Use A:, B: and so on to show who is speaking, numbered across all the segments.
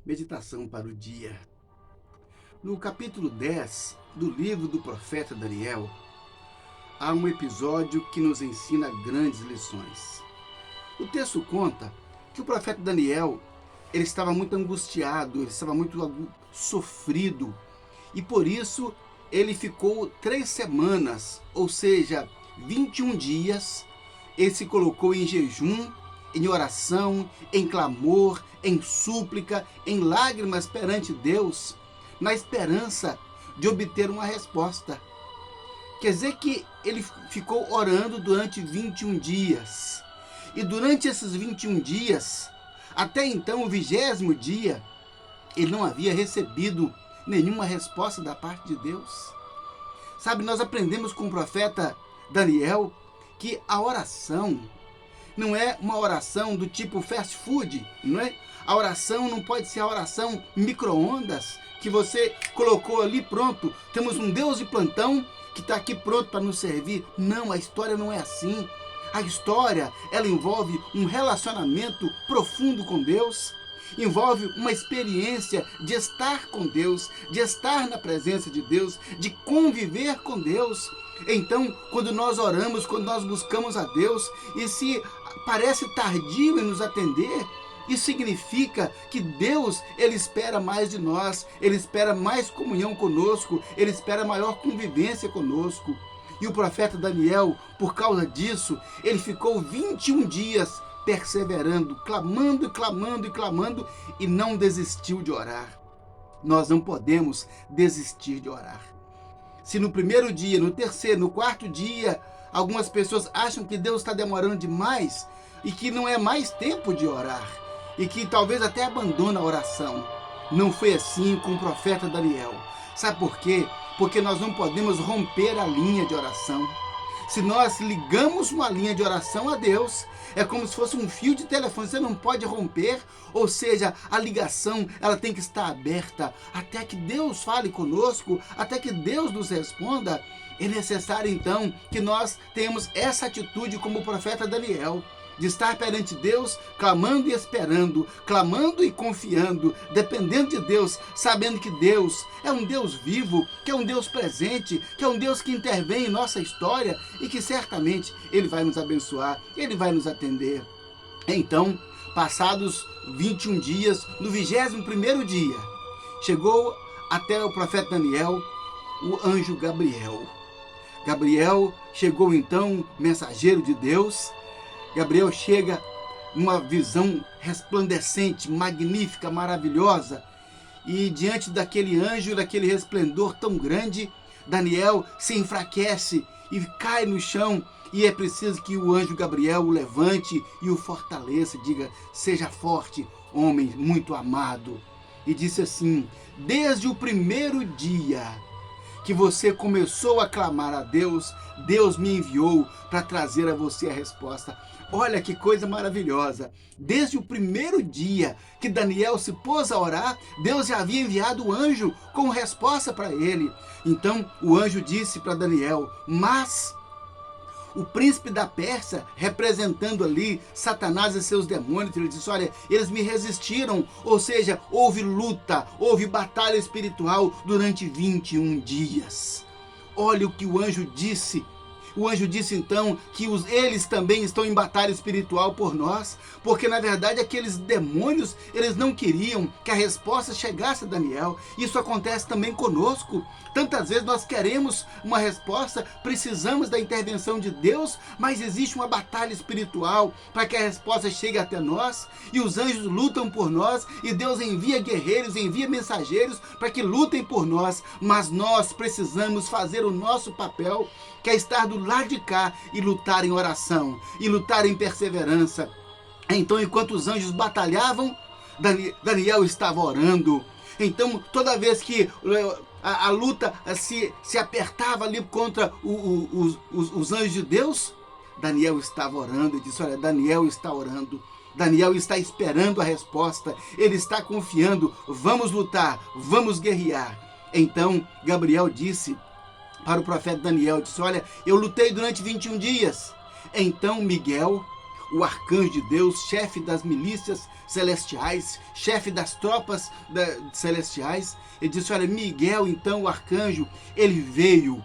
A: Meditação para o dia. No capítulo 10 do livro do profeta Daniel, há um episódio que nos ensina grandes lições. O texto conta que o profeta Daniel ele estava muito angustiado, ele estava muito sofrido, e por isso ele ficou 3 semanas, ou seja, 21 dias, ele se colocou em jejum, em oração, em clamor, em súplica, em lágrimas perante Deus, na esperança de obter uma resposta. Quer dizer que ele ficou orando durante 21 dias. E durante esses 21 dias, até então o 20º dia, ele não havia recebido nenhuma resposta da parte de Deus. Sabe, nós aprendemos com o profeta Daniel que a oração não é uma oração do tipo fast food, não é? A oração não pode ser a oração micro-ondas, que você colocou ali, pronto, temos um Deus de plantão que está aqui pronto para nos servir. Não, a história não é assim. A história, ela envolve um relacionamento profundo com Deus, envolve uma experiência de estar com Deus, de estar na presença de Deus, de conviver com Deus. Então, quando nós oramos, quando nós buscamos a Deus, e se parece tardio em nos atender, isso significa que Deus, ele espera mais de nós, ele espera mais comunhão conosco, ele espera maior convivência conosco. E o profeta Daniel, por causa disso, ele ficou 21 dias perseverando, clamando, clamando e clamando, e não desistiu de orar. Nós não podemos desistir de orar. Se no primeiro dia, no terceiro, no quarto dia, algumas pessoas acham que Deus está demorando demais e que não é mais tempo de orar e que talvez até abandona a oração. Não foi assim com o profeta Daniel. Sabe por quê? Porque nós não podemos romper a linha de oração. Se nós ligamos uma linha de oração a Deus, é como se fosse um fio de telefone, você não pode romper, ou seja, a ligação ela tem que estar aberta até que Deus fale conosco, até que Deus nos responda. É necessário então que nós tenhamos essa atitude como o profeta Daniel, de estar perante Deus, clamando e esperando, clamando e confiando, dependendo de Deus, sabendo que Deus é um Deus vivo, que é um Deus presente, que é um Deus que intervém em nossa história e que certamente Ele vai nos abençoar, Ele vai nos atender. Então, passados 21 dias, no 21º dia, chegou até o profeta Daniel o anjo Gabriel. Gabriel chegou então, mensageiro de Deus. Gabriel chega numa visão resplandecente, magnífica, maravilhosa, e diante daquele anjo, daquele resplendor tão grande, Daniel se enfraquece e cai no chão, e é preciso que o anjo Gabriel o levante e o fortaleça, diga: seja forte, homem muito amado. E disse assim: desde o primeiro dia que você começou a clamar a Deus, Deus me enviou para trazer a você a resposta. Olha que coisa maravilhosa. Desde o primeiro dia que Daniel se pôs a orar, Deus já havia enviado o anjo com resposta para ele. Então o anjo disse para Daniel: mas o príncipe da Pérsia, representando ali Satanás e seus demônios, ele disse: olha, eles me resistiram, ou seja, houve luta, houve batalha espiritual durante 21 dias. Olha o que o anjo disse. O anjo disse então que eles também estão em batalha espiritual por nós, porque na verdade aqueles demônios, eles não queriam que a resposta chegasse a Daniel. Isso acontece também conosco. Tantas vezes nós queremos uma resposta, precisamos da intervenção de Deus, mas existe uma batalha espiritual para que a resposta chegue até nós, e os anjos lutam por nós, e Deus envia guerreiros, envia mensageiros para que lutem por nós, mas nós precisamos fazer o nosso papel, que é estar do lado de cá e lutar em oração, e lutar em perseverança. Então, enquanto os anjos batalhavam, Daniel estava orando. Então, toda vez que a luta se apertava ali contra os anjos de Deus, Daniel estava orando. E disse: olha, Daniel está orando, Daniel está esperando a resposta, ele está confiando, vamos lutar, vamos guerrear. Então Gabriel disse para o profeta Daniel, disse: olha, eu lutei durante 21 dias. Então Miguel, o arcanjo de Deus, chefe das milícias celestiais, chefe das tropas celestiais. Ele disse: olha, Miguel, então o arcanjo, ele veio.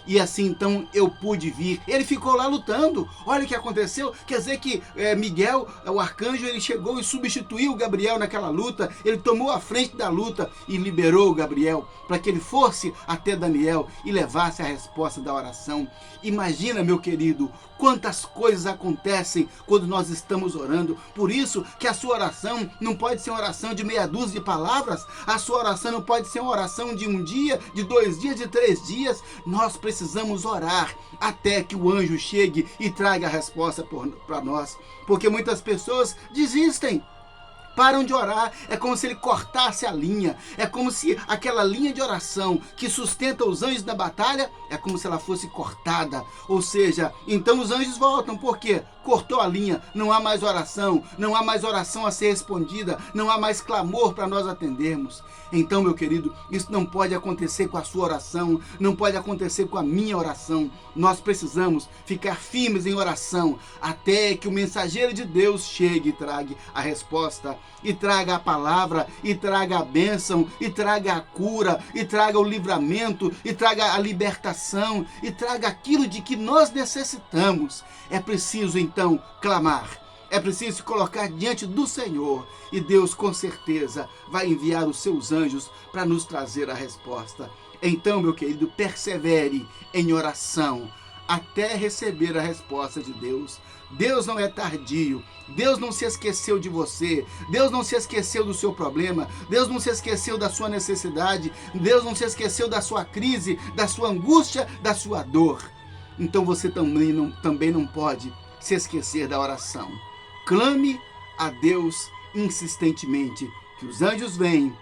A: E assim, então, eu pude vir. Ele ficou lá lutando. Olha o que aconteceu. Quer dizer que Miguel, o arcanjo, ele chegou e substituiu o Gabriel naquela luta. Ele tomou a frente da luta e liberou o Gabriel para que ele fosse até Daniel e levasse a resposta da oração. Imagina, meu querido, quantas coisas acontecem quando nós estamos orando. Por isso que a sua oração não pode ser uma oração de meia dúzia de palavras. A sua oração não pode ser uma oração de um dia, de 2 dias, de 3 dias. Nós precisamos orar até que o anjo chegue e traga a resposta para nós. Porque muitas pessoas desistem, param de orar. É como se ele cortasse a linha. É como se aquela linha de oração que sustenta os anjos na batalha, é como se ela fosse cortada. Ou seja, então os anjos voltam. Por quê? Cortou a linha, não há mais oração, não há mais oração a ser respondida, não há mais clamor para nós atendermos. Então, meu querido, isso não pode acontecer com a sua oração, não pode acontecer com a minha oração. Nós precisamos ficar firmes em oração até que o mensageiro de Deus chegue e traga a resposta, e traga a palavra, e traga a bênção, e traga a cura, e traga o livramento, e traga a libertação, e traga aquilo de que nós necessitamos. É preciso então clamar. É preciso se colocar diante do Senhor e Deus com certeza vai enviar os seus anjos para nos trazer a resposta. Então, meu querido, persevere em oração até receber a resposta de Deus. Deus não é tardio. Deus não se esqueceu de você. Deus não se esqueceu do seu problema. Deus não se esqueceu da sua necessidade. Deus não se esqueceu da sua crise, da sua angústia, da sua dor. Então você também não pode se esquecer da oração. Clame a Deus insistentemente, que os anjos vêm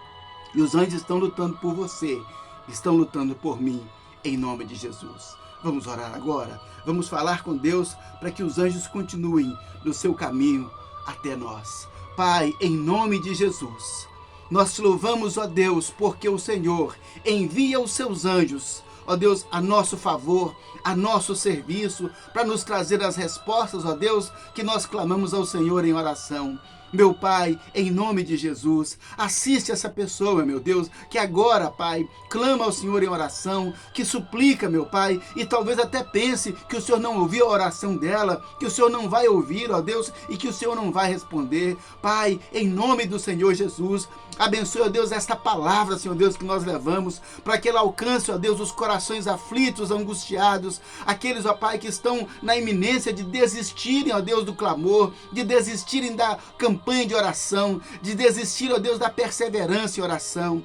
A: e os anjos estão lutando por você, estão lutando por mim, em nome de Jesus. Vamos orar agora? Vamos falar com Deus para que os anjos continuem no seu caminho até nós. Pai, em nome de Jesus, nós te louvamos, ó Deus, porque o Senhor envia os seus anjos, ó Deus, a nosso favor, a nosso serviço, para nos trazer as respostas, ó Deus, que nós clamamos ao Senhor em oração. Meu Pai, em nome de Jesus, assiste essa pessoa, meu Deus, que agora, Pai, clama ao Senhor em oração, que suplica, meu Pai, e talvez até pense que o Senhor não ouviu a oração dela, que o Senhor não vai ouvir, ó Deus, e que o Senhor não vai responder. Pai, em nome do Senhor Jesus, abençoe, ó Deus, esta palavra, Senhor Deus, que nós levamos, para que ela alcance, ó Deus, os corações aflitos, angustiados, aqueles, ó Pai, que estão na iminência de desistirem, ó Deus, do clamor, de desistirem da campanha de oração, de desistir, ó Deus, da perseverança em oração.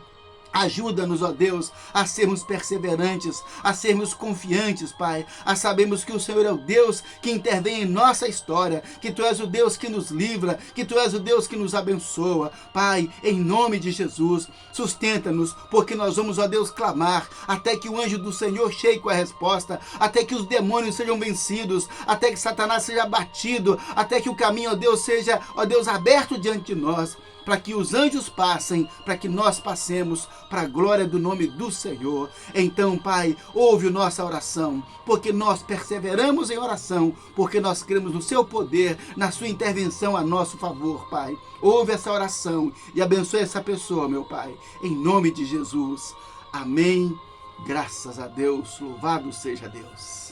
A: Ajuda-nos, ó Deus, a sermos perseverantes, a sermos confiantes, Pai, a sabermos que o Senhor é o Deus que intervém em nossa história, que Tu és o Deus que nos livra, que Tu és o Deus que nos abençoa. Pai, em nome de Jesus, sustenta-nos, porque nós vamos, ó Deus, clamar, até que o anjo do Senhor chegue com a resposta, até que os demônios sejam vencidos, até que Satanás seja abatido, até que o caminho, ó Deus, seja, ó Deus, aberto diante de nós, para que os anjos passem, para que nós passemos, para a glória do nome do Senhor. Então, Pai, ouve a nossa oração, porque nós perseveramos em oração, porque nós cremos no Seu poder, na Sua intervenção a nosso favor, Pai. Ouve essa oração e abençoe essa pessoa, meu Pai, em nome de Jesus. Amém. Graças a Deus, louvado seja Deus.